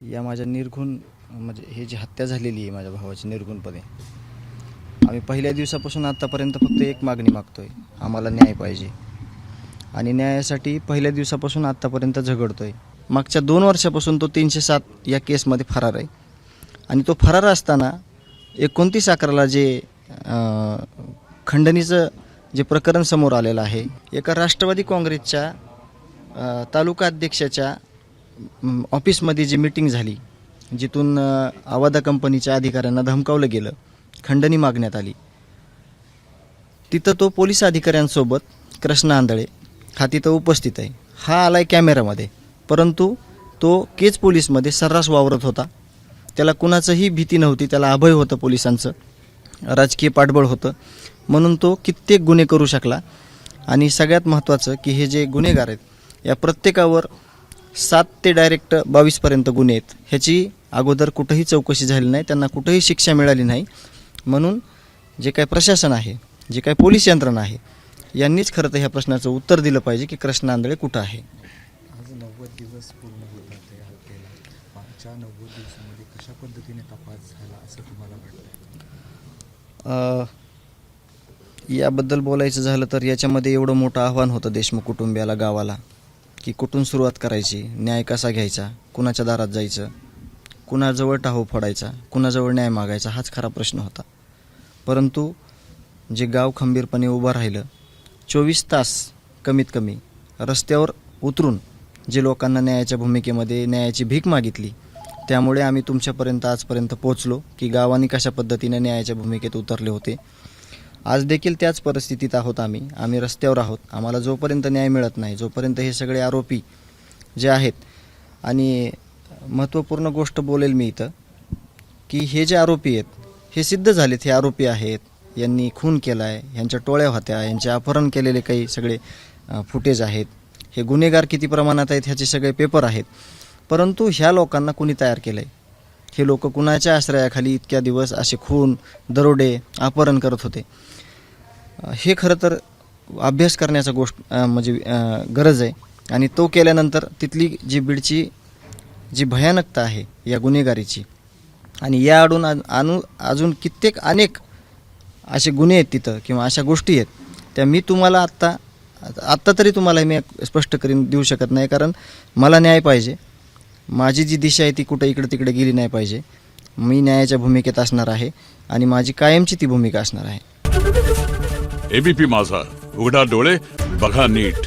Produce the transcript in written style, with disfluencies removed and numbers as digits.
या माझ्या निर्घुण म्हणजे हे जी हत्या झालेली आहे माझ्या भावाची निर्घुणपणे, आम्ही पहिल्या दिवसापासून आत्तापर्यंत फक्त एक मागणी मागतोय, आम्हाला न्याय पाहिजे. आणि न्यायासाठी पहिल्या दिवसापासून आत्तापर्यंत झगडतोय. मागच्या 2 वर्षापासून तो 307 या केसमध्ये फरार आहे. आणि तो फरार असताना 29/11ला जे खंडणीचं जे प्रकरण समोर आलेलं आहे, एका राष्ट्रवादी काँग्रेसच्या तालुका अध्यक्षाच्या ऑफिसमध्ये जी मीटिंग झाली, जिथून आवादा कंपनीच्या अधिकाऱ्यांना धमकावलं गेलं, खंडणी मागण्यात आली, तिथं तो पोलीस अधिकाऱ्यांसोबत कृष्णा आंधळे हा तिथं उपस्थित आहे. हा आलाय कॅमेऱ्यामध्ये, परंतु तो केज पोलीसमध्ये सर्रास वावरत होता. त्याला कुणाचंही भीती नव्हती, त्याला अभय होतं, पोलिसांचं राजकीय पाठबळ होतं, म्हणून तो कित्येक गुन्हे करू शकला. आणि सगळ्यात महत्त्वाचं की हे जे गुन्हेगार आहेत या प्रत्येकावर 7 ते डायरेक्ट 22पर्यंत गुन्हे आहेत. ह्याची अगोदर कुठंही चौकशी झाली नाही, त्यांना कुठंही शिक्षा मिळाली नाही. म्हणून जे काय प्रशासन आहे, जे काय पोलीस यंत्रणा आहे, यांनीच खरं तर ह्या प्रश्नाचं उत्तर दिलं पाहिजे की कृष्णा आंधळे कुठं आहे. आज 90 दिवस पूर्ण होतात या हत्येला. मागच्या 90 दिवसामध्ये कशा पद्धतीने तपास झाला असं तुम्हाला वाटतं? याबद्दल बोलायचं झालं तर याच्यामध्ये एवढं मोठं आव्हान होतं देशमुख कुटुंबियाला, गावाला, की कुठून सुरुवात करायची, न्याय कसा घ्यायचा, कुणाच्या दारात जायचं, कुणाजवळ टाहो फोडायचा, कुणाजवळ न्याय मागायचा, हाच खरा प्रश्न होता. परंतु जे गाव खंबीरपणे उभं राहिलं, 24 तास कमीत कमी रस्त्यावर उतरून जे लोकांना न्यायाच्या भूमिकेमध्ये न्यायाची भीक मागितली, त्यामुळे आम्ही तुमच्यापर्यंत आजपर्यंत पोहोचलो की गावांनी कशा पद्धतीने न्यायाच्या भूमिकेत उतरले होते. आज देखील त्याच परिस्थितीत आहोत. आम्ही रस्त्यावर आहोत. आम्हाला जोपर्यंत न्याय मिळत नाही, जोपर्यंत हे सगळे आरोपी जे आहेत, आणि महत्त्वपूर्ण गोष्ट बोलेल मी इथं की हे जे आरोपी आहेत हे सिद्ध झालेत, हे आरोपी आहेत, यांनी खून केला आहे, यांच्या टोळ्या होत्या, यांचे अपहरण केलेले काही सगळे फुटेज आहेत, हे गुन्हेगार किती प्रमाणात आहेत ह्याचे सगळे पेपर आहेत. परंतु ह्या लोकांना कुणी तयार केलं आहे? हे लोक कुणाच्या आश्रयाखाली इतक्या दिवस असे खून, दरोडे, अपहरण करत होते? हे खरं तर अभ्यास करण्याचा म्हणजे गरज आहे. आणि तो केल्यानंतर तिथली जी बीडची जी भयानकता आहे या गुन्हेगारीची, आणि या अजून कित्येक अनेक असे गुन्हे आहेत तिथं किंवा अशा गोष्टी आहेत, त्या मी तुम्हाला आत्ता तरी तुम्हाला मी स्पष्ट करून देऊ शकत नाही. कारण मला न्याय पाहिजे. माझी जी दिशा आहे ती कुठं इकडे तिकडे गेली नाही पाहिजे. मी न्यायाच्या भूमिकेत असणार आहे आणि माझी कायमची ती भूमिका असणार आहे. एबीपी माझा, उघडा डोळे बघा नीट.